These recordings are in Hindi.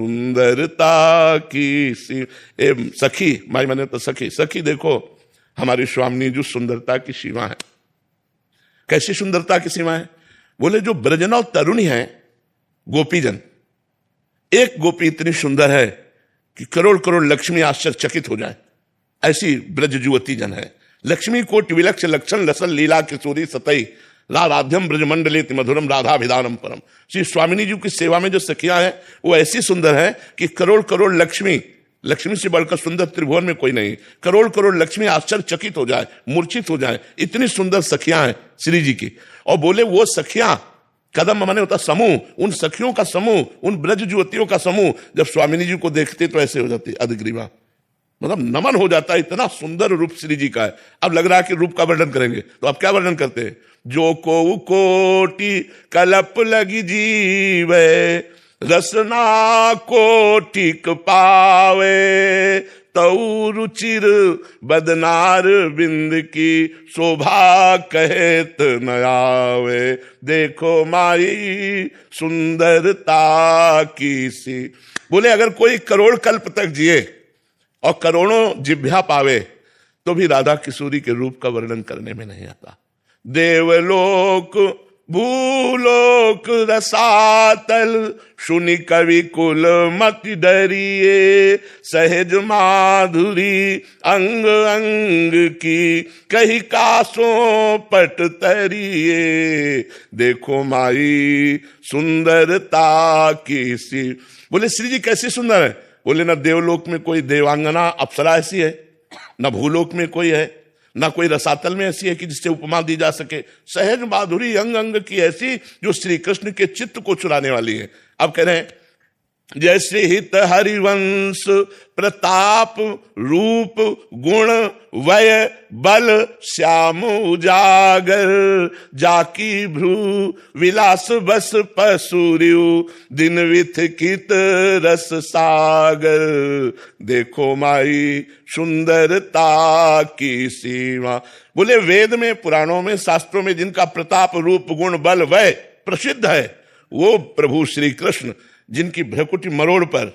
सुंदरता की सखी माई मैंने तो सखी देखो हमारी स्वामिनी जो सुंदरता की सीमा है। कैसी सुंदरता की सीमा है? बोले जो ब्रजनव तरुणी है गोपीजन, एक गोपी इतनी सुंदर है कि करोड़ करोड़ लक्ष्मी आश्चर्यचकित हो जाए, ऐसी ब्रज युवती जन है। लक्ष्मी कोटि विलक्ष लक्षण लसल लीला किशोरी सतई राधाध्यम ब्रजमंडलेति मधुरम राधाभिधानम परम। श्री स्वामिनी जी की सेवा में जो सखियां हैं वो ऐसी सुंदर है कि करोड़ करोड़ लक्ष्मी से बढ़कर सुंदर त्रिभुवन में कोई नहीं। करोड़ करोड़ लक्ष्मी आश्चर्यचकित हो जाए, मूर्छित हो जाए, इतनी सुंदर सखियां हैं श्री जी की। और बोले वो सखियां कदम माने होता समूह, उन सखियों का समूह, उन ब्रज युवतियों का समूह जब स्वामिनी जी को देखते तो ऐसे हो जाती अधग्रीवा, मतलब नमन हो जाता है। इतना सुंदर रूप श्री जी का है। अब लग रहा है कि रूप का वर्णन करेंगे, तो अब क्या वर्णन करते हैं? जो को कोटि कलप लगी जीवे रसना कोटिक पावे तऊ रुचिर बदनार बिंद की शोभा कहत न आवे। देखो माई सुंदरता की सी। बोले अगर कोई करोड़ कल्प तक जिए और करोड़ों जिभ्या पावे तो भी राधा किशोरी के रूप का वर्णन करने में नहीं आता। देवलोक भूलोक रसातल सुनि कवि कुल मत डरिए सहज माधुरी अंग अंग की कही कासों पट तरिए। देखो माई सुंदरता की सी। बोले श्री जी कैसी सुंदर है? बोले ना देवलोक में कोई देवांगना अप्सरा ऐसी है, ना भूलोक में कोई है, ना कोई रसातल में ऐसी है कि जिससे उपमा दी जा सके। सहज माधुरी अंग अंग की ऐसी जो श्री कृष्ण के चित्त को चुराने वाली है। अब कह रहे हैं जैसे हित हरिवंश प्रताप रूप गुण वय बल श्याम उजागर जाकी भ्रू विलास बस पसूर्यु दिन विथकित रस सागर। देखो माई सुंदरता की सीमा। बोले वेद में पुराणों में शास्त्रों में जिनका प्रताप रूप गुण बल वय प्रसिद्ध है वो प्रभु श्री कृष्ण जिनकी भ्रकुटी मरोड़ पर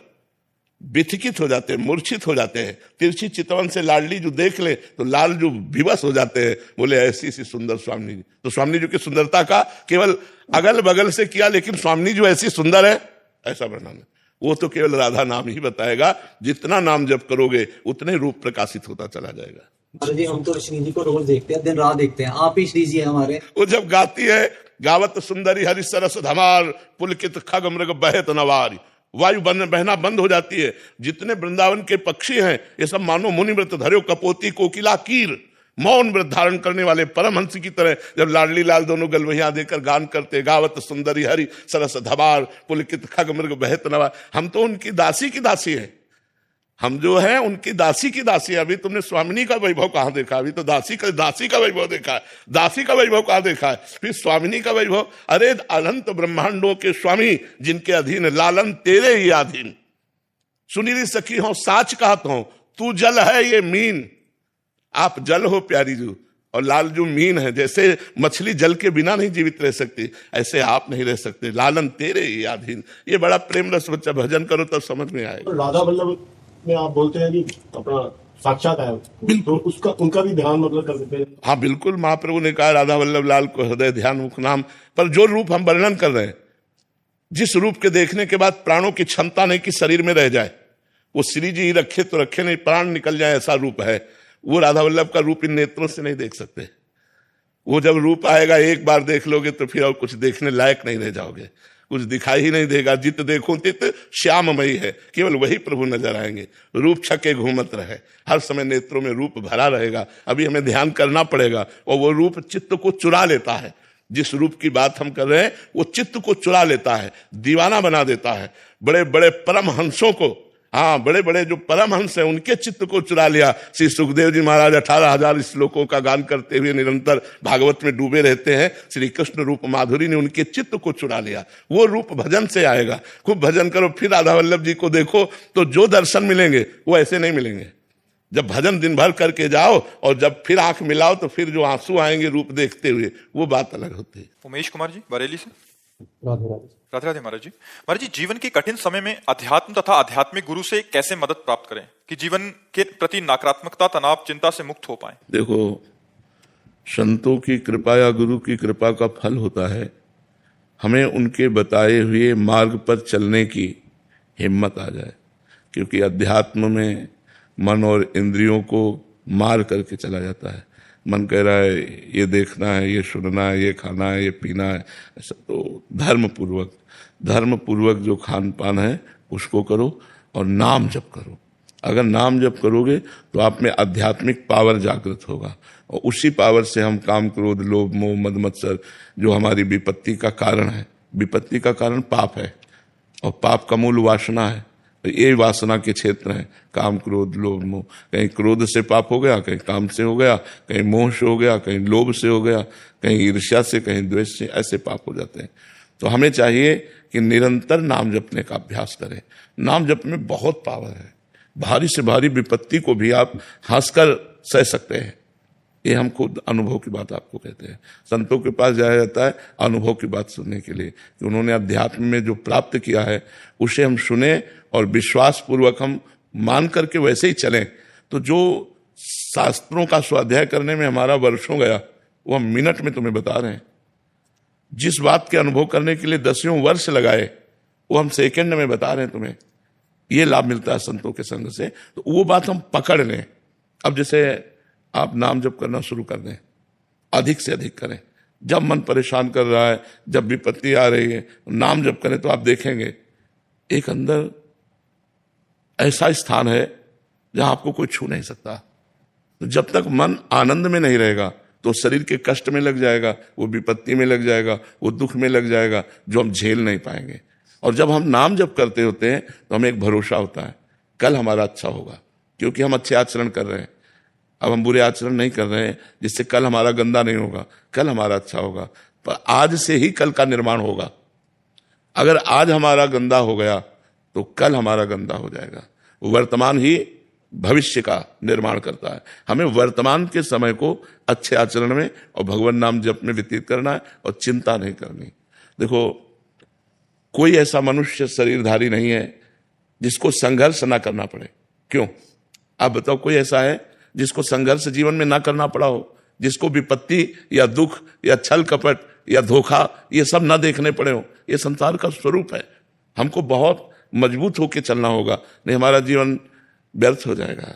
विथिकित हो जाते हैं, मूर्छित हो जाते हैं। तिरछी चितवन से लाडली जो देख ले तो लाल जो विवश हो जाते हैं। बोले ऐसी सी सुंदर स्वामिनी जी। तो स्वामिनी जी की सुंदरता का केवल अगल बगल से किया, लेकिन स्वामिनी जो ऐसी सुंदर है ऐसा वर्णन है वो तो केवल राधा नाम ही बताएगा। जितना नाम जप करोगे उतने रूप प्रकाशित होता चला जाएगा। जी हम तो श्री जी को रोज देखते हैं, दिन रात देखते हैं, आप ही श्री जी है हमारे। वो जब गाती है गावत सुंदरी हरि सरस धमार पुलकित खग मृग बहत नवारी, वायु बहना बंद हो जाती है। जितने वृंदावन के पक्षी हैं ये सब मानो मुनि व्रत धर्यो कपोती कोकिला कीर, मौन व्रत धारण करने वाले परमहंस की तरह जब लाडली लाल दोनों गलवहिया देकर गान करते गावत सुंदरी हरि सरस धमार पुलकित खग मृग बहत नवार। हम तो उनकी दासी की दासी है, हम जो है उनकी दासी की दासी। अभी तुमने स्वामिनी का वैभव कहां देखा? अभी तो दासी का वैभव देखा है। दासी का वैभव कहां देखा है? फिर स्वामिनी का वैभव। अरे अनंत ब्रह्मांडों के स्वामी जिनके अधीन लालन तेरे ही अधीन। सुनीली सखी हो साच कहत हो तू जल है ये मीन। आप जल हो प्यारी जू और लाल जो मीन है। जैसे मछली जल के बिना नहीं जीवित रह सकती ऐसे आप नहीं रह सकते। लालन तेरे ही अधीन। ये बड़ा प्रेम रस बच्चा भजन करो तब समझ में आएगा। राधा वल्लभ में आप बोलते हैं कि अपना साक्षात है तो उसका उनका भी ध्यान मतलब कर देते हैं। हाँ बिल्कुल, महाप्रभु ने कहा राधा वल्लभ लाल को हृदय ध्यान मुख नाम। पर जो रूप हम वर्णन कर रहे हैं, जिस रूप के देखने के बाद प्राणों की क्षमता नहीं कि शरीर में रह जाए, वो श्री जी रखे तो रखे नहीं प्राण निकल जाए ऐसा रूप है। वो राधा वल्लभ का रूप इन नेत्रों से नहीं देख सकते। वो जब रूप आएगा एक बार देख लोगे तो फिर और कुछ देखने लायक नहीं रह जाओगे, कुछ दिखाई ही नहीं देगा। जित देखो तित श्याममयी है, केवल वही प्रभु नजर आएंगे। रूप छके घूमत रहे, हर समय नेत्रों में रूप भरा रहेगा। अभी हमें ध्यान करना पड़ेगा। और वो रूप चित्त को चुरा लेता है। जिस रूप की बात हम कर रहे हैं वो चित्त को चुरा लेता है, दीवाना बना देता है। बड़े बड़े परमहंसों को, हाँ बड़े बड़े जो परमहंस हैं उनके चित्त को चुरा लिया। श्री सुखदेव जी महाराज 18,000 श्लोकों का गान करते हुए निरंतर भागवत में डूबे रहते हैं। श्री कृष्ण रूप माधुरी ने उनके चित्त को चुरा लिया। वो रूप भजन से आएगा। खूब भजन करो, फिर राधा वल्लभ जी को देखो तो जो दर्शन मिलेंगे वो ऐसे नहीं मिलेंगे। जब भजन दिन भर करके जाओ और जब फिर आंख मिलाओ तो फिर जो आंसू आएंगे रूप देखते हुए, वो बात अलग होती है। उमेश कुमार जी बरेली से। राधे राधे। राधे राधे महाराज जी। महाराज जी, जीवन के कठिन समय में अध्यात्म तथा आध्यात्मिक गुरु से कैसे मदद प्राप्त करें कि जीवन के प्रति नकारात्मकता, तनाव, चिंता से मुक्त हो पाए? देखो, संतों की कृपा या गुरु की कृपा का फल होता है हमें उनके बताए हुए मार्ग पर चलने की हिम्मत आ जाए, क्योंकि अध्यात्म में मन और इंद्रियों को मार करके चला जाता है। मन कह रहा है ये देखना है, ये सुनना है, ये खाना है, ये पीना है, ऐसा तो धर्म पूर्वक जो खान पान है उसको करो और नाम जप करो। अगर नाम जप करोगे तो आप में आध्यात्मिक पावर जागृत होगा और उसी पावर से हम काम, क्रोध, लोभ, मोह, मद, मत्सर जो हमारी विपत्ति का कारण है, विपत्ति का कारण पाप है और पाप का मूल वासना है। ये वासना के क्षेत्र हैं, काम, क्रोध, लोभ, मोह। कहीं क्रोध से पाप हो गया, कहीं काम से हो गया, कहीं मोह से हो गया, कहीं लोभ से हो गया, कहीं ईर्ष्या से, कहीं द्वेष से, ऐसे पाप हो जाते हैं। तो हमें चाहिए कि निरंतर नाम जपने का अभ्यास करें। नाम जप में बहुत पावर है, भारी से भारी विपत्ति को भी आप हंसकर सह सकते हैं। ये हम खुद अनुभव की बात आपको कहते हैं। संतों के पास जाया जाता है अनुभव की बात सुनने के लिए, कि उन्होंने अध्यात्म में जो प्राप्त किया है उसे हम सुने और विश्वास पूर्वक हम मान करके वैसे ही चलें। तो जो शास्त्रों का स्वाध्याय करने में हमारा वर्षों गया, वो हम मिनट में तुम्हें बता रहे हैं। जिस बात के अनुभव करने के लिए 10 वर्ष लगाए, वो हम सेकंड में बता रहे हैं तुम्हें। ये लाभ मिलता है संतों के संग से, तो वो बात हम पकड़ लें। अब जैसे आप नाम जप करना शुरू कर दें, अधिक से अधिक करें। जब मन परेशान कर रहा है, जब विपत्ति आ रही है, नाम जप करें तो आप देखेंगे एक अंदर ऐसा स्थान है जहां आपको कोई छू नहीं सकता। तो जब तक मन आनंद में नहीं रहेगा तो शरीर के कष्ट में लग जाएगा, वो विपत्ति में लग जाएगा, वो दुख में लग जाएगा, जो हम झेल नहीं पाएंगे। और जब हम नाम जप करते होते हैं तो हमें एक भरोसा होता है कल हमारा अच्छा होगा, क्योंकि हम अच्छे आचरण कर रहे हैं। अब हम बुरे आचरण नहीं कर रहे हैं, जिससे कल हमारा गंदा नहीं होगा, कल हमारा अच्छा होगा। पर आज से ही कल का निर्माण होगा। अगर आज हमारा गंदा हो गया तो कल हमारा गंदा हो जाएगा। वर्तमान ही भविष्य का निर्माण करता है। हमें वर्तमान के समय को अच्छे आचरण में और भगवान नाम जप में व्यतीत करना है और चिंता नहीं करनी। देखो, कोई ऐसा मनुष्य शरीरधारी नहीं है जिसको संघर्ष ना करना पड़े। क्यों? आप बताओ, कोई ऐसा है जिसको संघर्ष जीवन में ना करना पड़ा हो, जिसको विपत्ति या दुख या छल कपट या धोखा ये सब ना देखने पड़े हो? ये संसार का स्वरूप है। हमको बहुत मजबूत होकर चलना होगा, नहीं हमारा जीवन व्यर्थ हो जाएगा।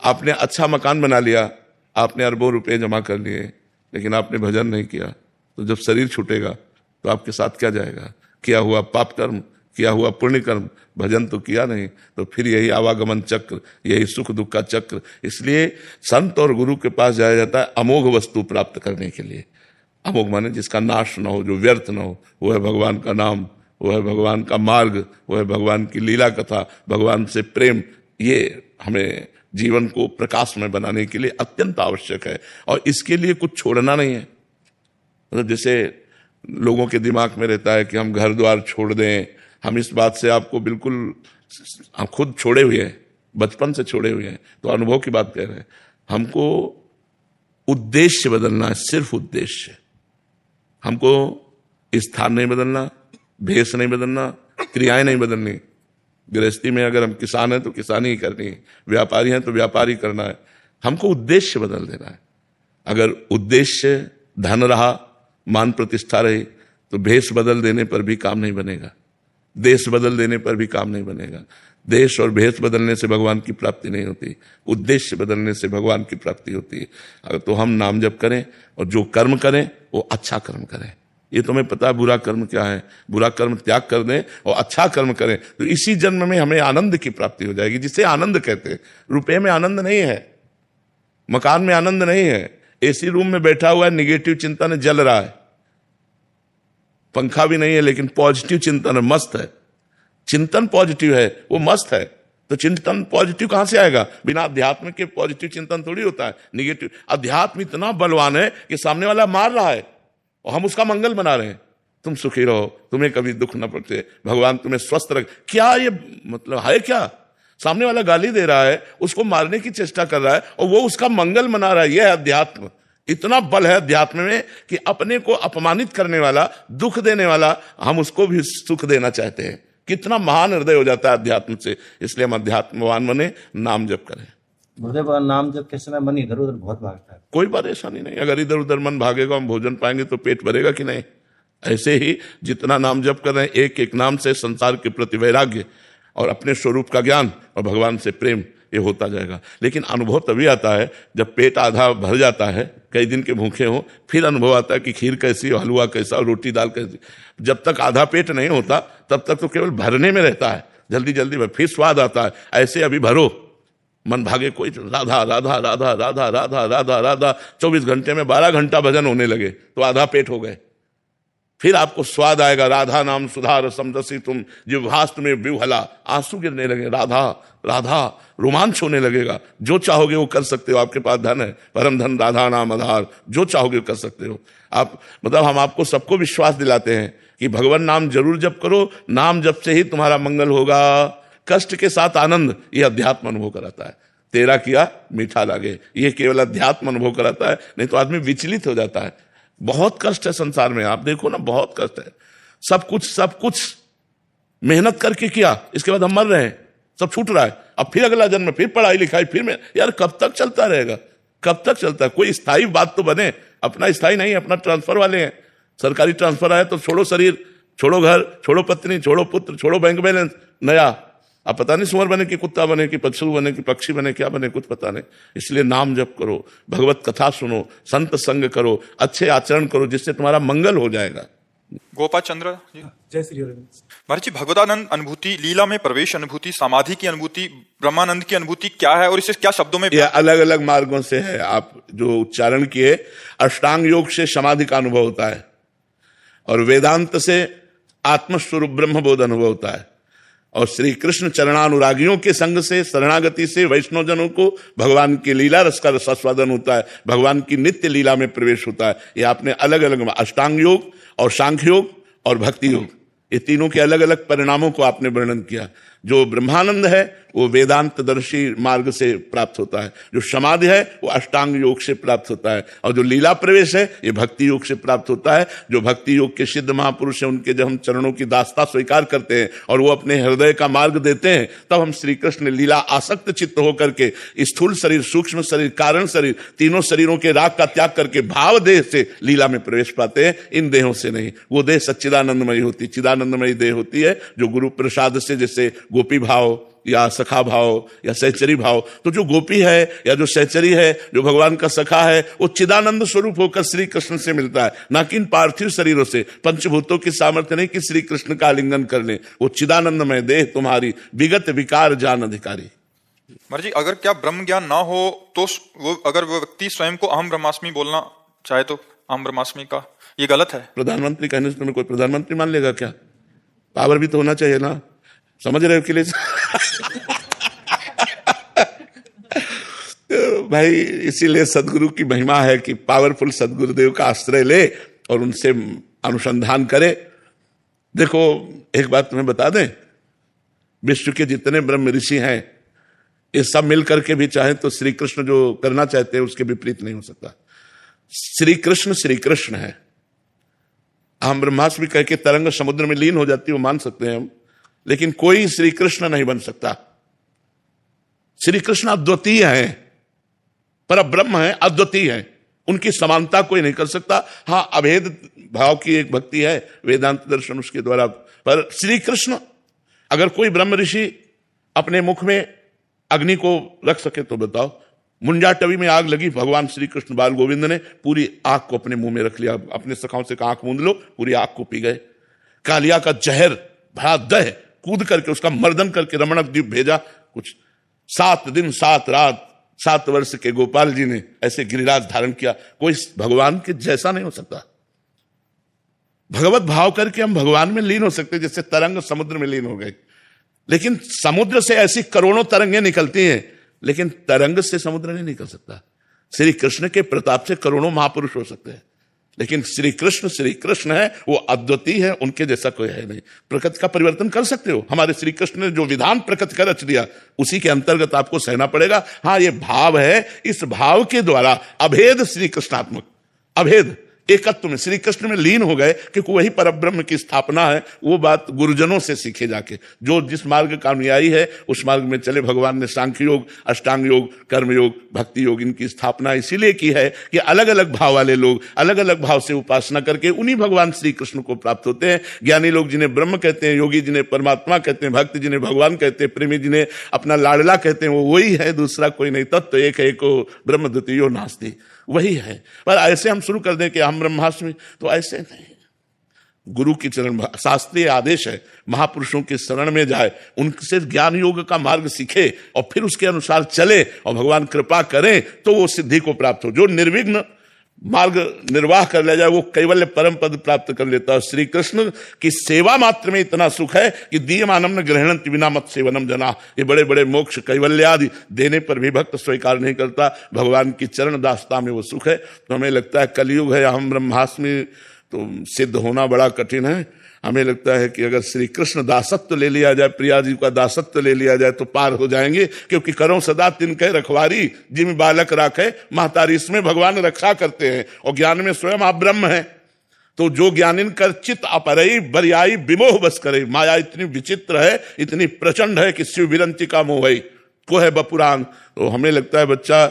आपने अच्छा मकान बना लिया, आपने अरबों रुपए जमा कर लिए, लेकिन आपने भजन नहीं किया, तो जब शरीर छूटेगा तो आपके साथ क्या जाएगा? किया हुआ पाप कर्म, किया हुआ पुण्य कर्म, भजन तो किया नहीं, तो फिर यही आवागमन चक्र, यही सुख दुख का चक्र। इसलिए संत और गुरु के पास जाया जाता है अमोघ वस्तु प्राप्त करने के लिए। अमोघ माने जिसका नाश न हो, जो व्यर्थ न हो। वो है भगवान का नाम, वो है भगवान का मार्ग, वो है भगवान की लीला कथा, भगवान से प्रेम। ये हमें जीवन को प्रकाशमय बनाने के लिए अत्यंत आवश्यक है और इसके लिए कुछ छोड़ना नहीं है। मतलब जैसे लोगों के दिमाग में रहता है कि हम घर द्वार छोड़ दें, हम इस बात से आपको बिल्कुल, हम खुद छोड़े हुए हैं, बचपन से छोड़े हुए हैं, तो अनुभव की बात कह रहे हैं। हमको उद्देश्य बदलना है, सिर्फ उद्देश्य। हमको स्थान नहीं बदलना, भेष नहीं बदलना, क्रियाएं नहीं बदलनी। गृहस्थी में अगर हम किसान हैं तो किसानी ही करनी है, व्यापारी हैं तो व्यापारी करना है। हमको उद्देश्य बदल देना है। अगर उद्देश्य धन रहा, मान प्रतिष्ठा रही, तो भेष बदल देने पर भी काम नहीं बनेगा, देश बदल देने पर भी काम नहीं बनेगा। देश और भेष बदलने से भगवान की प्राप्ति नहीं होती, उद्देश्य बदलने से भगवान की प्राप्ति होती है। अगर तो हम नाम जप करें और जो कर्म करें वो अच्छा कर्म करें। ये तुम्हें पता है बुरा कर्म क्या है, बुरा कर्म त्याग कर दें और अच्छा कर्म करें, तो इसी जन्म में हमें आनंद की प्राप्ति हो जाएगी, जिसे आनंद कहते हैं। रुपए में आनंद नहीं है, मकान में आनंद नहीं है, एसी रूम में बैठा हुआ है, निगेटिव चिंतन जल रहा है, पंखा भी नहीं है लेकिन पॉजिटिव चिंतन है, मस्त है। चिंतन पॉजिटिव है, वो मस्त है। तो चिंतन पॉजिटिव कहां से आएगा? बिना अध्यात्म के पॉजिटिव चिंतन थोड़ी होता है, निगेटिव। अध्यात्म इतना बलवान है कि सामने वाला मार रहा है और हम उसका मंगल बना रहे हैं। तुम सुखी रहो, तुम्हें कभी दुख न पड़े, भगवान तुम्हें स्वस्थ रख। क्या ये मतलब है? क्या सामने वाला गाली दे रहा है, उसको मारने की चेष्टा कर रहा है और वो उसका मंगल मना रहा है। यह है अध्यात्म। इतना बल है अध्यात्म में कि अपने को अपमानित करने वाला, दुख देने वाला, हम उसको भी सुख देना चाहते हैं। कितना महान हृदय हो जाता है अध्यात्म से। इसलिए हम अध्यात्मवान बने, नाम जप करें। गुरुदेव, नाम जप के समय मन इधर उधर बहुत भागता है। कोई परेशानी नहीं, अगर इधर उधर मन भागेगा, हम भोजन पाएंगे तो पेट भरेगा कि नहीं। ऐसे ही जितना नाम जप कर रहे हैं, एक एक नाम से संसार के प्रति वैराग्य और अपने स्वरूप का ज्ञान और भगवान से प्रेम, ये होता जाएगा। लेकिन अनुभव तभी आता है जब पेट आधा भर जाता है, कई दिन के भूखे हो, फिर अनुभव आता है कि खीर कैसी, हलवा कैसा, रोटी दाल कैसी। जब तक आधा पेट नहीं होता तब तक तो केवल भरने में रहता है, जल्दी जल्दी में फिर स्वाद आता है। ऐसे अभी भरो, मन भागे कोई, राधा राधा राधा राधा राधा राधा राधा, 24 घंटे में 12 घंटा भजन होने लगे तो आधा पेट हो गए। फिर आपको स्वाद आएगा, राधा नाम सुधा रसम रसी तुम जिह्वास्त में विह्वला, आंसू गिरने लगे, राधा राधा, रोमांच होने लगेगा। जो चाहोगे वो कर सकते हो, आपके पास धन है, परम धन राधा नाम आधार, जो चाहोगे कर सकते हो आप। मतलब हम आपको सबको विश्वास दिलाते हैं कि भगवान नाम जरूर जप करो, नाम जप से ही तुम्हारा मंगल होगा। कष्ट के साथ आनंद, ये अध्यात्म अनुभव कराता है। तेरा किया मीठा लागे, ये केवल अध्यात्म अनुभव कराता है, नहीं तो आदमी विचलित हो जाता है। बहुत कष्ट है संसार में, आप देखो ना, बहुत कष्ट है। सब कुछ मेहनत करके किया, इसके बाद हम मर रहे हैं, सब छूट रहा है। अब फिर अगला जन्म, फिर पढ़ाई लिखाई, फिर में, यार कब तक चलता रहेगा, कब तक चलता है? कोई स्थायी बात तो बने। अपना स्थायी नहीं, अपना ट्रांसफर वाले हैं। सरकारी ट्रांसफर आया तो छोड़ो शरीर, छोड़ो घर, छोड़ो पत्नी, छोड़ो पुत्र, छोड़ो बैंक बैलेंस, नया। अब पता नहीं सुअर बने कि कुत्ता बने कि पशु बने कि पक्षी बने, क्या बने, कुछ पता नहीं। इसलिए नाम जप करो, भगवत कथा सुनो, संत संग करो, अच्छे आचरण करो, जिससे तुम्हारा मंगल हो जाएगा। गोपाल चंद्र जी, जय श्री राम। महाराज जी, भगवदानंद अनुभूति, लीला में प्रवेश अनुभूति, समाधि की अनुभूति, ब्रह्मानंद की अनुभूति क्या है और इसे क्या शब्दों में? यह अलग अलग मार्गों से है। आप जो उच्चारण किए, अष्टांग योग से समाधि का अनुभव होता है, और वेदांत से आत्मस्वरूप ब्रह्मबोध अनुभव होता है, और श्री कृष्ण चरणानुरागियों के संग से, शरणागति से वैष्णवजनों को भगवान की लीला रस का रसास्वादन होता है, भगवान की नित्य लीला में प्रवेश होता है। ये आपने अलग अलग अष्टांग योग और सांख्य योग और भक्ति योग, ये तीनों के अलग अलग परिणामों को आपने वर्णन किया। जो ब्रह्मानंद है वो वेदांत दर्शी मार्ग से प्राप्त होता है, जो समाधि है वो अष्टांग योग से प्राप्त होता है, और जो लीला प्रवेश है ये भक्ति योग से प्राप्त होता है। जो भक्ति योग के सिद्ध महापुरुष हैं, उनके जब हम चरणों की दास्ता स्वीकार करते हैं और वो अपने हृदय का मार्ग देते हैं, तब हम श्री कृष्ण लीला आसक्त चित्त होकर के स्थूल शरीर, सूक्ष्म शरीर, कारण शरीर, तीनों शरीरों के राग का त्याग करके भाव देह से लीला में प्रवेश पाते हैं, इन देहों से नहीं। वो देह सच्चिदानंदमयी होती, चिदानंदमयी देह होती है, जो गुरु प्रसाद से, जैसे गोपी भाव या सखा भाव या सहचरी भाव। तो जो गोपी है या जो सहचरी है, जो भगवान का सखा है, वो चिदानंद स्वरूप होकर श्री कृष्ण से मिलता है, ना कि इन पार्थिव शरीरों से। पंचभूतों की सामर्थ्य नहीं कि श्री कृष्ण का आलिंगन कर ले। वो चिदानंदमय देह तुम्हारी, विगत विकार जान अधिकारी। महाराज जी, अगर क्या ब्रह्म ज्ञान ना हो तो वो, अगर वो व्यक्ति स्वयं को अहम ब्रह्मास्मि बोलना चाहे तो अहम ब्रह्मास्मि का, ये गलत है? प्रधानमंत्री कहने से तुम्हें कोई प्रधानमंत्री मान लेगा क्या? पावर भी तो होना चाहिए ना, समझ रहे हो कि तो भाई, इसीलिए सदगुरु की महिमा है कि पावरफुल सदगुरुदेव का आश्रय ले और उनसे अनुसंधान करे। देखो एक बात तुम्हें बता दें, विश्व के जितने ब्रह्म ऋषि हैं, ये सब मिल करके भी चाहे तो श्री कृष्ण जो करना चाहते हैं उसके विपरीत नहीं हो सकता। श्री कृष्ण है। हम ब्रह्मास्मि कह के तरंग समुद्र में लीन हो जाती है, वो मान सकते हैं हम, लेकिन कोई श्री कृष्ण नहीं बन सकता। श्री कृष्ण अद्वितीय है, पर ब्रह्म है, अद्वितीय है, उनकी समानता कोई नहीं कर सकता। हाँ, अभेद भाव की एक भक्ति है, वेदांत दर्शन उसके द्वारा। पर श्री कृष्ण, अगर कोई ब्रह्म ऋषि अपने मुख में अग्नि को रख सके तो बताओ। मुंजाटवी में आग लगी, भगवान श्री कृष्ण बाल गोविंद ने पूरी आग को अपने मुंह में रख लिया, अपने सखाओं से कहा आंख मूंद लो, पूरी आग को पी गए। कालिया का जहर भरा दह कूद करके उसका मर्दन करके रमणक द्वीप भेजा। कुछ 7 दिन 7 रात 7 वर्ष के गोपाल जी ने ऐसे गिरिराज धारण किया। कोई भगवान के जैसा नहीं हो सकता। भगवत भाव करके हम भगवान में लीन हो सकते, जैसे तरंग समुद्र में लीन हो गए। लेकिन समुद्र से ऐसी करोड़ों तरंगें निकलती हैं, लेकिन तरंग से समुद्र नहीं निकल सकता। श्री कृष्ण के प्रताप से करोड़ों महापुरुष हो सकते हैं, लेकिन श्री कृष्ण है, वो अद्वितीय है, उनके जैसा कोई है नहीं। प्रकृति का परिवर्तन कर सकते हो, हमारे श्री कृष्ण ने जो विधान प्रकृति का रच दिया उसी के अंतर्गत आपको सहना पड़ेगा। हाँ, ये भाव है, इस भाव के द्वारा अभेद श्री कृष्णात्मक, अभेद एकत्व में श्री कृष्ण में लीन हो गए, क्योंकि वही परब्रह्म की स्थापना है। वो बात गुरुजनों से सीखे जाके, जो जिस मार्ग का अनुयायी है उस मार्ग में चले। भगवान ने सांख्य योग, अष्टांग योग, कर्म योग, भक्ति योग, इनकी स्थापना इसीलिए की है कि अलग अलग भाव वाले लोग अलग अलग भाव से उपासना करके उन्हीं भगवान श्री कृष्ण को प्राप्त होते हैं। ज्ञानी लोग जिन्हें ब्रह्म कहते हैं, योगी जिन्हें परमात्मा कहते हैं, भक्त जिन्हें भगवान कहते हैं, प्रेमी जिन्हें अपना लाडला कहते हैं, वो वही है, दूसरा कोई नहीं। तत्व एक है, एको ब्रह्म द्वितीयो नास्ति, वही है। पर ऐसे हम शुरू कर दें कि हम ब्रह्मास्मि, तो ऐसे नहीं। गुरु की चरण, शास्त्रीय आदेश है, महापुरुषों के शरण में जाए, उनसे ज्ञान योग का मार्ग सीखे और फिर उसके अनुसार चले और भगवान कृपा करें तो वो सिद्धि को प्राप्त हो। जो निर्विघ्न मार्ग निर्वाह कर ले जाए वो कैवल्य परम पद प्राप्त कर लेता है। श्री कृष्ण की सेवा मात्र में इतना सुख है कि दीयमानम न ग्रहणन्ति विना मत सेवनम जना। ये बड़े बड़े मोक्ष कैवल्य आदि देने पर भी भक्त स्वीकार नहीं करता। भगवान की चरण दासता में वो सुख है। तो हमें लगता है कलयुग है, हम ब्रह्मास्मि, तो सिद्ध होना बड़ा कठिन है। हमें लगता है कि अगर श्री कृष्ण दासत्व ले लिया जाए, प्रिया जी का दासत्व ले लिया जाए तो पार हो जाएंगे। क्योंकि करो सदा तिनके रखवारी, जिम बालक राखे महतारी, इसमें भगवान रक्षा करते हैं और ज्ञान में स्वयं आप ब्रह्म हैं। तो जो ज्ञानिन कर चित्त अपरई बरियाई विमोह बस करे। माया इतनी विचित्र है, इतनी प्रचंड है कि शिव विरंती का मोह है, को है बपुरान। तो हमें लगता है बच्चा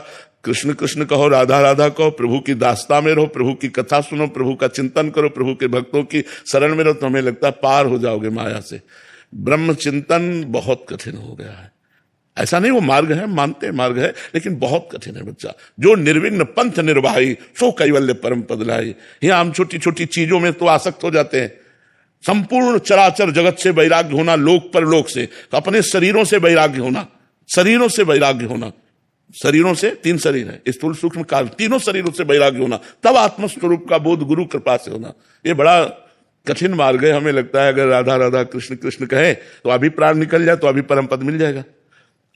कृष्ण कृष्ण कहो, राधा राधा कहो, प्रभु की दास्ता में रहो, प्रभु की कथा सुनो, प्रभु का चिंतन करो, प्रभु के भक्तों की शरण में रहो, तो हमें लगता है पार हो जाओगे माया से। ब्रह्म चिंतन बहुत कठिन हो गया है। ऐसा नहीं वो मार्ग है, मानते मार्ग है, लेकिन बहुत कठिन है बच्चा। जो निर्विघ्न पंथ निर्वाही सो कैवल्य परम पद लाई। यहाँ हम छोटी छोटी चीजों में तो आसक्त हो जाते हैं। संपूर्ण चराचर जगत से वैराग्य होना, लोक पर लोक से, तो अपने शरीरों से वैराग्य होना, शरीरों से वैराग्य होना। शरीरों से, 3 शरीर है, स्थूल सूक्ष्म काल, तीनों शरीरों से वैराग्य होना, तब आत्मस्वरूप का बोध गुरु कृपा से होना। ये बड़ा कठिन मार्ग है। हमें लगता है अगर राधा राधा कृष्ण कृष्ण कहे तो अभी प्राण निकल जाए तो अभी परम पद मिल जाएगा।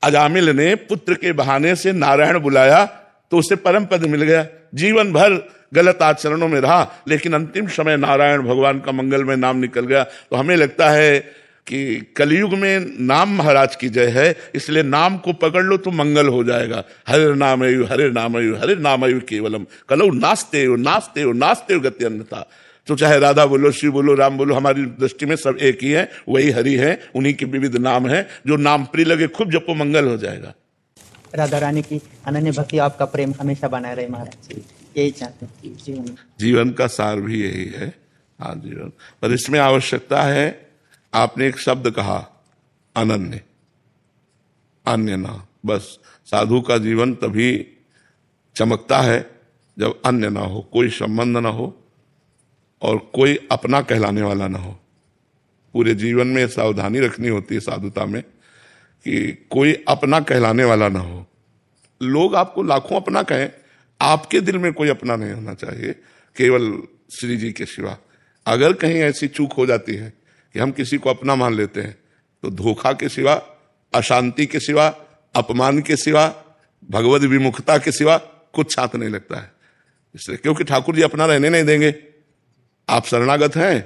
अजामिल ने पुत्र के बहाने से नारायण बुलाया तो उसे परम पद मिल गया। जीवन भर गलत आचरणों में रहा, लेकिन अंतिम समय नारायण भगवान का मंगलमय नाम निकल गया। तो हमें लगता है कि कलयुग में नाम महाराज की जय है, इसलिए नाम को पकड़ लो तो मंगल हो जाएगा। हरे नामयु हरे नामयु हरे नामयु केवलम कलौ नास्ते हो नास्ते हो नास्ते हो गति अन्यथा। तो चाहे राधा बोलो, शिव बोलो, राम बोलो, हमारी दृष्टि में सब एक ही है, वही हरि है, उन्हीं के विविध नाम है। जो नाम प्रिय लगे खूब जपो, मंगल हो जाएगा। राधा रानी की अनन्य भक्ति, आपका प्रेम हमेशा बनाए रहे महाराज, यही चाहते हैं जीवन में। जीवन का सार भी यही है। हाँ, जीवन पर इसमें आवश्यकता है। आपने एक शब्द कहा अनन्य, अन्य ना। बस साधु का जीवन तभी चमकता है जब अन्य ना हो, कोई संबंध ना हो और कोई अपना कहलाने वाला ना हो। पूरे जीवन में सावधानी रखनी होती है साधुता में कि कोई अपना कहलाने वाला ना हो। लोग आपको लाखों अपना कहें, आपके दिल में कोई अपना नहीं होना चाहिए, केवल श्री जी के सिवा। अगर कहीं ऐसी चूक हो जाती है कि हम किसी को अपना मान लेते हैं तो धोखा के सिवा, अशांति के सिवा, अपमान के सिवा, भगवत विमुखता के सिवा कुछ साथ नहीं लगता है। इसलिए क्योंकि ठाकुर जी अपना रहने नहीं देंगे। आप शरणागत हैं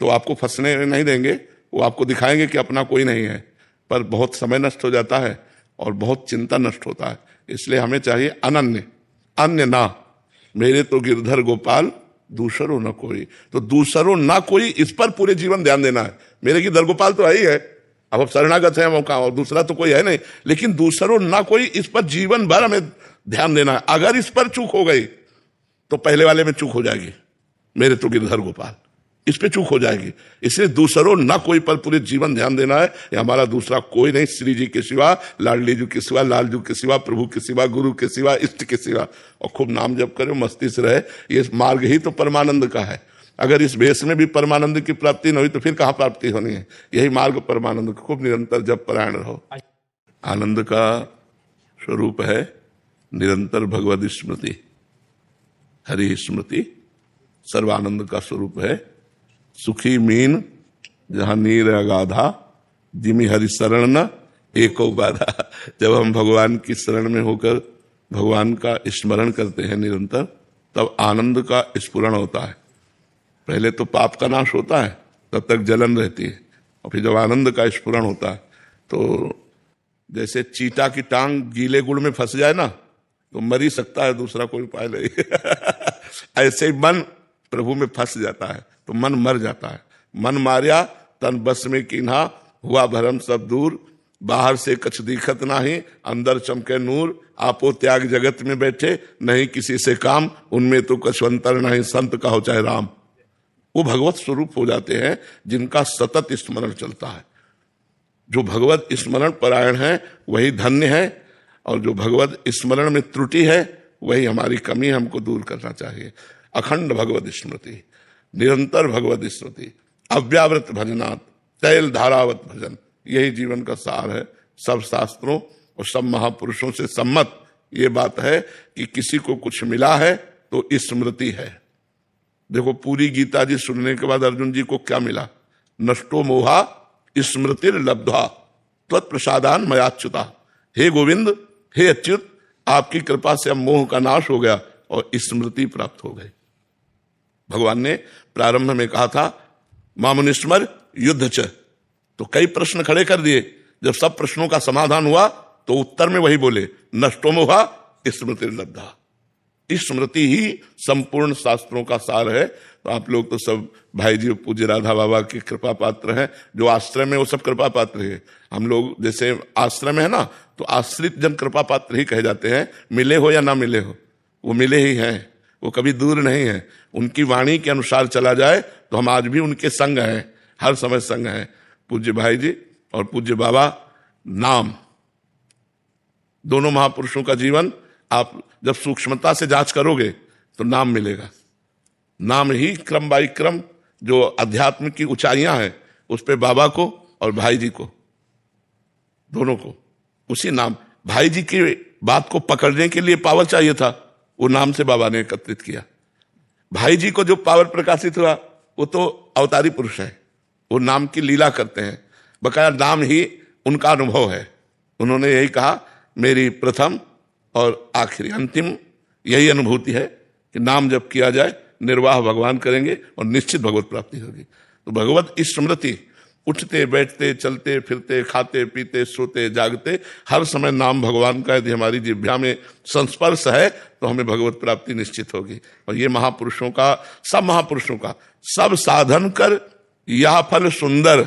तो आपको फंसने नहीं देंगे, वो आपको दिखाएंगे कि अपना कोई नहीं है। पर बहुत समय नष्ट हो जाता है और बहुत चिंता नष्ट होता है। इसलिए हमें चाहिए अनन्य, अन्य ना। मेरे तो गिरधर गोपाल दूसरो न कोई। तो दूसरो ना कोई, इस पर पूरे जीवन ध्यान देना है। मेरे गिरधर गोपाल तो है ही है, अब शरणागत है मौका, और दूसरा तो कोई है नहीं, लेकिन दूसरो ना कोई, इस पर जीवन भर हमें ध्यान देना है। अगर इस पर चूक हो गई तो पहले वाले में चूक हो जाएगी, मेरे तो गिरधर गोपाल, इस पे चूक हो जाएगी। इसलिए दूसरों ना कोई पर पूरे जीवन ध्यान देना है। ये हमारा दूसरा कोई नहीं, श्री जी के सिवा, लाडली जी के सिवा, लाल जी के सिवा, प्रभु के सिवा, गुरु के सिवा, इष्ट के सिवा। और खूब नाम जप करो, मस्ती से रहे। ये मार्ग ही तो परमानंद का है। अगर इस भेष में भी परमानंद की प्राप्ति न हुई तो फिर कहाँ प्राप्ति होनी है। यही मार्ग परमानंद, खूब निरंतर जप परायण रहो। आनंद का स्वरूप है निरंतर भगवद स्मृति, हरि स्मृति सर्वानंद का स्वरूप है। सुखी मीन जहां नीर अगाधा, जिमी हरि शरण न एको बाधा। जब हम भगवान की शरण में होकर भगवान का स्मरण करते हैं निरंतर, तब आनंद का स्फुरण होता है। पहले तो पाप का नाश होता है, तब तक जलन रहती है, और फिर जब आनंद का स्फुरण होता है तो जैसे चीटा की टांग गीले गुड़ में फंस जाए ना तो मर ही सकता है, दूसरा कोई उपाय नहीं। ऐसे ही मन प्रभु में फंस जाता है तो मन मर जाता है। मन मारिया तन बस में कीन्हा, हुआ भरम सब दूर, बाहर से कछ दिखत नाही, अंदर चमके नूर, आपो त्याग जगत में बैठे, नहीं किसी से काम, उनमें तो कछवंतर नहीं, संत कहो चाहे राम। वो भगवत स्वरूप हो जाते हैं जिनका सतत स्मरण चलता है। जो भगवत स्मरण परायण है वही धन्य है, और जो भगवत स्मरण में त्रुटि है वही हमारी कमी, हमको दूर करना चाहिए। अखंड भगवत स्मृति, निरंतर भगवत स्मृति, अव्यावृत भजनात्, तैल धारावत भजन, यही जीवन का सार है। सब शास्त्रों और सब महापुरुषों से सम्मत ये बात है कि किसी को कुछ मिला है तो स्मृति है। देखो पूरी गीता जी सुनने के बाद अर्जुन जी को क्या मिला? नष्टो मोहा स्मृतिर लब्धा त्वत्प्रसादान मयाच्युता। हे गोविंद, हे अच्युत, आपकी कृपा से अब मोह का नाश हो गया और स्मृति प्राप्त हो गई। भगवान ने प्रारंभ में कहा था मामुनिस्मर युद्ध च, तो कई प्रश्न खड़े कर दिए। जब सब प्रश्नों का समाधान हुआ तो उत्तर में वही बोले नष्टो मोहा स्मृतिर लब्धा। स्मृति ही संपूर्ण शास्त्रों का सार है। तो आप लोग तो सब भाई जी पूज्य राधा बाबा की कृपा पात्र हैं। जो आश्रम में वो सब कृपा पात्र है। हम लोग जैसे आश्रम है ना, तो आश्रित जन कृपा पात्र ही कहे जाते हैं। मिले हो या ना मिले हो, वो मिले ही हैं, वो कभी दूर नहीं है। उनकी वाणी के अनुसार चला जाए तो हम आज भी उनके संग हैं, हर समय संग हैं। पूज्य भाई जी और पूज्य बाबा, नाम, दोनों महापुरुषों का जीवन आप जब सूक्ष्मता से जांच करोगे तो नाम मिलेगा। नाम ही क्रम बाई क्रम जो अध्यात्म की ऊंचाइयां हैं उस पे बाबा को और भाई जी को, दोनों को उसी नाम। भाई जी की बात को पकड़ने के लिए पावर चाहिए था, वो नाम से बाबा ने एकत्रित किया। भाई जी को जो पावर प्रकाशित हुआ वो तो अवतारी पुरुष है, वो नाम की लीला करते हैं। बकाया नाम ही उनका अनुभव है। उन्होंने यही कहा मेरी प्रथम और आखिरी अंतिम यही अनुभूति है कि नाम जब किया जाए निर्वाह भगवान करेंगे और निश्चित भगवत प्राप्ति होगी। तो भगवत स्मृति, उठते बैठते चलते फिरते खाते पीते सोते जागते हर समय नाम भगवान का यदि हमारी जिह्वा में संस्पर्श है तो हमें भगवत प्राप्ति निश्चित होगी। और ये महापुरुषों का, सब महापुरुषों का, सब साधन कर यह फल सुंदर,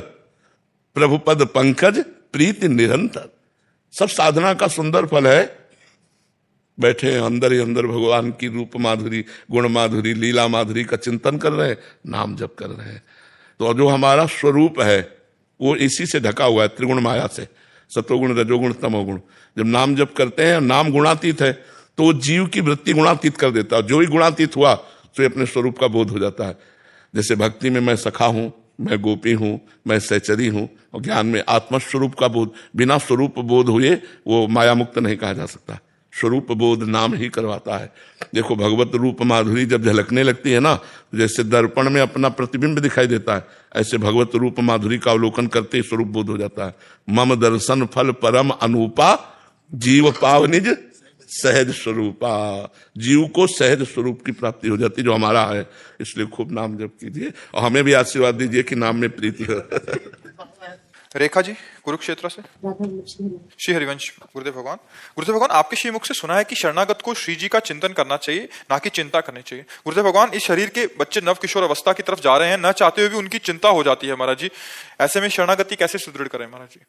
प्रभुपद पंकज प्रीति निरंतर। सब साधना का सुंदर फल है। बैठे अंदर ही अंदर भगवान की रूप माधुरी, गुण माधुरी, लीला माधुरी का चिंतन कर रहे हैं, नाम जप कर रहे हैं। तो जो हमारा स्वरूप है वो इसी से ढका हुआ है, त्रिगुण माया से, सतोगुण रजोगुण तमोगुण। जब नाम जप करते हैं, नाम गुणातीत है, तो जीव की वृत्ति गुणातीत कर देता है। जो ही गुणातीत हुआ तो अपने स्वरूप का बोध हो जाता है। जैसे भक्ति में मैं सखा हूं, मैं गोपी हूं, मैं सहचरी हूं, और ज्ञान में आत्मस्वरूप का बोध। बिना स्वरूप बोध हुए वो माया मुक्त नहीं कहा जा सकता। स्वरूप बोध नाम ही करवाता है। देखो भगवत रूप माधुरी जब झलकने लगती है ना, जैसे दर्पण में अपना प्रतिबिंब दिखाई देता है, ऐसे भगवत रूप माधुरी का अवलोकन करते ही स्वरूप बोध हो जाता है। मम दर्शन फल परम अनूपा, जीव पाव निज सहज स्वरूपा। जीव को सहज स्वरूप की प्राप्ति हो जाती जो हमारा है। इसलिए खूब नाम जप कीजिए और हमें भी आशीर्वाद दीजिए कि नाम में प्रीति हो। रेखा जी कुरुक्षेत्र से। श्री हरिवंश गुरुदेव भगवान। गुरुदेव भगवान, आपके श्रीमुख से सुना है कि शरणागत को श्री जी का चिंतन करना चाहिए, ना कि चिंता करनी चाहिए। गुरुदेव भगवान, इस शरीर के बच्चे नव किशोर अवस्था की तरफ जा रहे हैं, न चाहते हुए भी उनकी चिंता हो जाती है महाराज जी। ऐसे में शरणागति कैसे सुदृढ़ करें महाराज जी?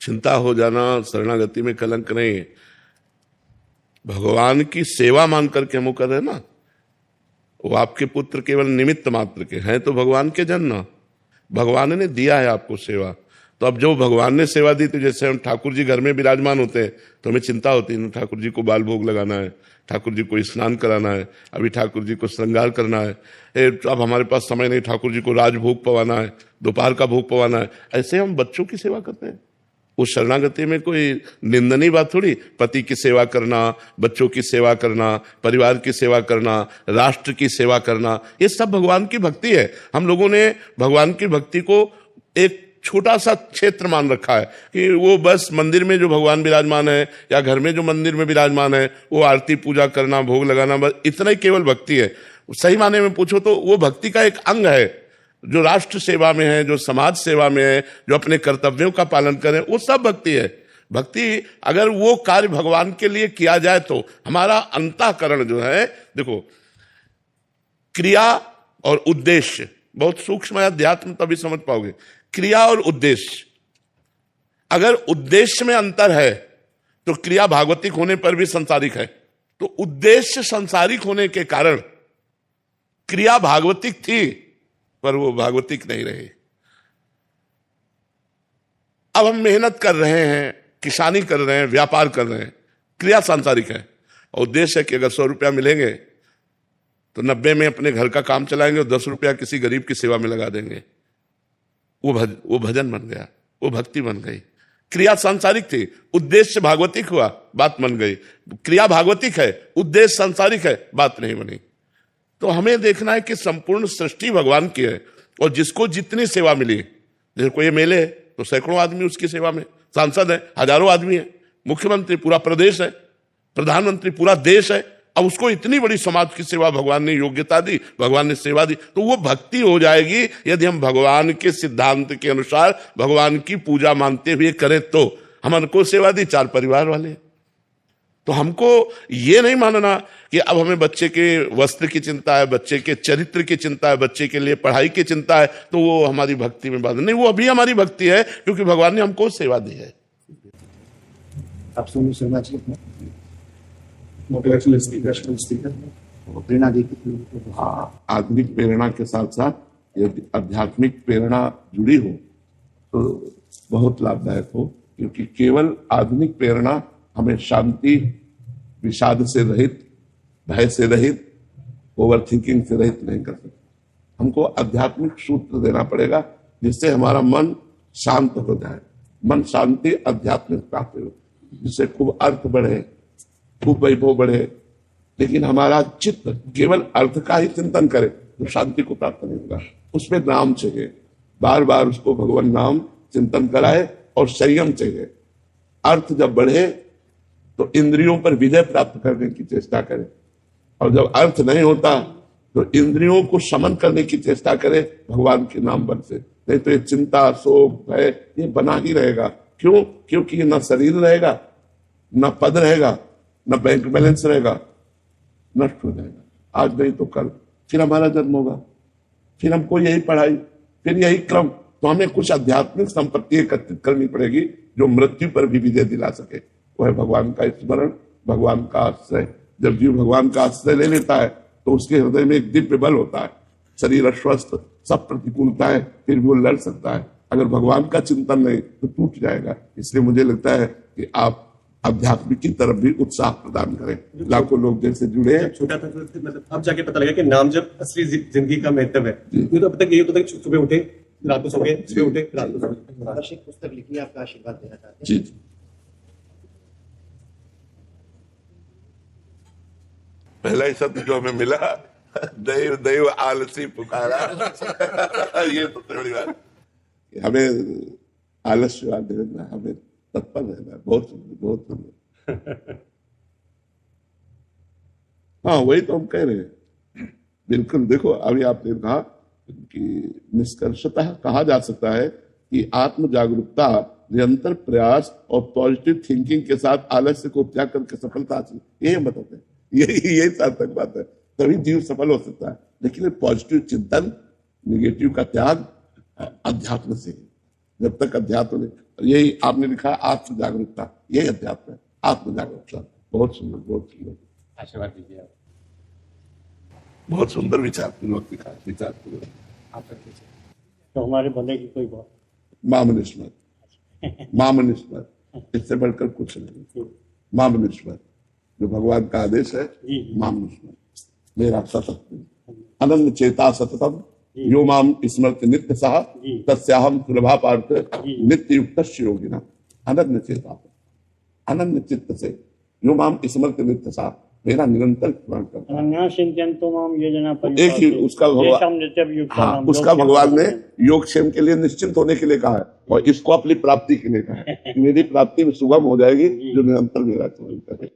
चिंता हो जाना शरणागति में कलंक नहीं। भगवान की सेवा मान करके हम कर रहे हैं ना, वो आपके पुत्र केवल निमित्त मात्र के हैं, तो भगवान के जन ना। भगवान ने दिया है आपको सेवा, तो अब जो भगवान ने सेवा दी, तो जैसे हम ठाकुर जी घर में विराजमान होते हैं तो हमें चिंता होती है, ठाकुर जी को बाल भोग लगाना है, ठाकुर जी को स्नान कराना है, अभी ठाकुर जी को श्रृंगार करना है, अब हमारे पास समय नहीं, ठाकुर जी को राजभोग पवाना है, दोपहर का भोग पवाना है। ऐसे हम बच्चों की सेवा करते हैं। उस शरणागति में कोई निंदनीय बात थोड़ी। पति की सेवा करना, बच्चों की सेवा करना, परिवार की सेवा करना, राष्ट्र की सेवा करना, ये सब भगवान की भक्ति है। हम लोगों ने भगवान की भक्ति को एक छोटा सा क्षेत्र मान रखा है कि वो बस मंदिर में जो भगवान विराजमान है या घर में जो मंदिर में विराजमान है वो आरती पूजा करना, भोग लगाना, बस इतना ही केवल भक्ति है। सही माने में पूछो तो वो भक्ति का एक अंग है। जो राष्ट्र सेवा में है, जो समाज सेवा में है, जो अपने कर्तव्यों का पालन करे, वो सब भक्ति है। भक्ति अगर वो कार्य भगवान के लिए किया जाए तो हमारा अंतःकरण जो है, देखो क्रिया और उद्देश्य बहुत सूक्ष्म है, अध्यात्म तभी समझ पाओगे। क्रिया और उद्देश्य, अगर उद्देश्य में अंतर है तो क्रिया भागवतिक होने पर भी संसारिक है। तो उद्देश्य संसारिक होने के कारण क्रिया भागवतिक थी पर वो भागवतिक नहीं रही। अब हम मेहनत कर रहे हैं, किसानी कर रहे हैं, व्यापार कर रहे हैं, क्रिया सांसारिक है। और उद्देश्य है कि अगर 100 रुपया मिलेंगे तो 90 में अपने घर का काम चलाएंगे और 10 रुपया किसी गरीब की सेवा में लगा देंगे। वो भजन बन गया, वो भक्ति बन गई। क्रिया सांसारिक थी, उद्देश्य भागवतिक हुआ, बात बन गई। क्रिया भागवतिक है, उद्देश्य सांसारिक है, बात नहीं बनी। तो हमें देखना है कि संपूर्ण सृष्टि भगवान की है और जिसको जितनी सेवा मिली, जैसे कोई मेले है तो सैकड़ों आदमी उसकी सेवा में, सांसद है हजारों आदमी है, मुख्यमंत्री पूरा प्रदेश है, प्रधानमंत्री पूरा देश है। अब उसको इतनी बड़ी समाज की सेवा भगवान ने योग्यता दी, भगवान ने सेवा दी, तो वो भक्ति हो जाएगी यदि हम भगवान के सिद्धांत के अनुसार भगवान की पूजा मानते हुए करें। तो हमको सेवा दी 4 परिवार वाले। तो हमको ये नहीं मानना कि अब हमें बच्चे के वस्त्र की चिंता है, बच्चे के चरित्र की चिंता है, बच्चे के लिए पढ़ाई की चिंता है, तो वो हमारी भक्ति में बात नहीं। वो अभी हमारी भक्ति है क्योंकि भगवान ने हमको सेवा दी है। आप सुनिए शर्मा जी मोटिवेशनल स्पीकर प्रेरणा देती। हाँ, आधुनिक प्रेरणा के साथ साथ यदि आध्यात्मिक प्रेरणा जुड़ी हो तो बहुत लाभदायक हो, क्योंकि केवल आधुनिक प्रेरणा हमें शांति, विषाद से रहित, भय से रहित, ओवर थिंकिंग से रहित नहीं कर सकती। हमको आध्यात्मिक सूत्र देना पड़ेगा जिससे हमारा मन शांत हो जाए। मन शांति आध्यात्मिक प्राप्त हो, जिससे खूब अर्थ बढ़े, खूब वैभव बढ़े। लेकिन हमारा चित्त केवल अर्थ का ही चिंतन करे तो शांति को प्राप्त नहीं होगा। उसमें नाम चाहिए, बार बार उसको भगवान नाम चिंतन कराए और संयम चाहिए। अर्थ जब बढ़े तो इंद्रियों पर विजय प्राप्त करने की चेष्टा करे, और जब अर्थ नहीं होता तो इंद्रियों को शमन करने की चेष्टा करे भगवान के नाम बल से। नहीं तो ये चिंता, शोक, भय ये बना ही रहेगा। क्यों? क्योंकि न शरीर रहेगा, न पद रहेगा, न बैंक बैलेंस रहेगा, नष्ट हो जाएगा। आज नहीं तो कल फिर हमारा जन्म होगा, फिर हमको यही पढ़ाई, फिर यही क्रम। तो हमें कुछ आध्यात्मिक संपत्ति एकत्रित करनी पड़ेगी जो मृत्यु पर भी विजय दिला सके। वो है भगवान का स्मरण, भगवान का आश्रय। जब जीव भगवान का आश्रय ले लेता है तो उसके हृदय में एक दिव्य बल होता है। शरीर अस्वस्थ, सब प्रतिकूलताएं, फिर भी वो लड़ सकता है। अगर भगवान का चिंतन नहीं तो टूट जाएगा। इसलिए मुझे लगता है कि आप अध्यात्म की तरफ भी उत्साह प्रदान करें। लाखों लोग जैसे जुड़े हैं। छोटा था तो मतलब अब जाके पता लगा कि नाम जब असली जिंदगी का महत्व है। ये तो अब तक यही होता था कि सुबह उठे, रात को सो गए, सुबह उठे, रात को सो गए। आदर्शिक पुस्तक लिखी, आपका आशीर्वाद देना चाहते हैं। जी, पहला ही शब्द जो हमें मिला, दैव दैव आलसी पुकारा। ये तो बड़ी बात। हमें आलस्यवाद देना, हमें तत्पर रहना। बहुत सुंदर, बहुत सुंदर। हाँ, वही तो हम कह रहे हैं। बिल्कुल। देखो, अभी आपने कहा कि निष्कर्षतः कहा जा सकता है कि आत्म जागरूकता, निरंतर प्रयास और पॉजिटिव थिंकिंग के साथ आलस्य को त्याग करके सफलता हासिल, यही हम बताते हैं। यही सार्थक बात है, तभी जीव सफल हो सकता है। लेकिन पॉजिटिव चिंतन, निगेटिव का त्याग अध्यात्म से। जब तक अध्यात्म में, यही आपने लिखा आत्म जागरूकता, यही अध्यात्म है, आत्म जागरूकता। बहुत सुंदर, बहुत सुंदर। आशीर्वाद दीजिए आप। बहुत सुंदर विचारपूर्वक लिखा, विचारपूर्वक। तो हमारे भले की कोई बात, मामनिस्मत, मामनिस्मत, इससे बढ़कर कुछ नहीं। मामनिस्मत जो भगवान का आदेश है, मामनिस्मत, मेरा सतत अनन्य चेता सततम यो माम स्मृति नित्य सह तस्याहम सुलभा पार्थ नित्य युक्त योगिना। अनन्य चेता, अनन्य चित्त से यो माम स्मृति नित्य सह, मेरा निरंतर स्मरण करता। एक ही उसका भगवान, हाँ, उसका भगवान ने योगक्षेम के लिए निश्चिंत होने के लिए कहा है। और इसको अपनी प्राप्ति के लिए कहा है। मेरी प्राप्ति में सुगम हो जाएगी जो निरंतर मेरा चिंतन करे।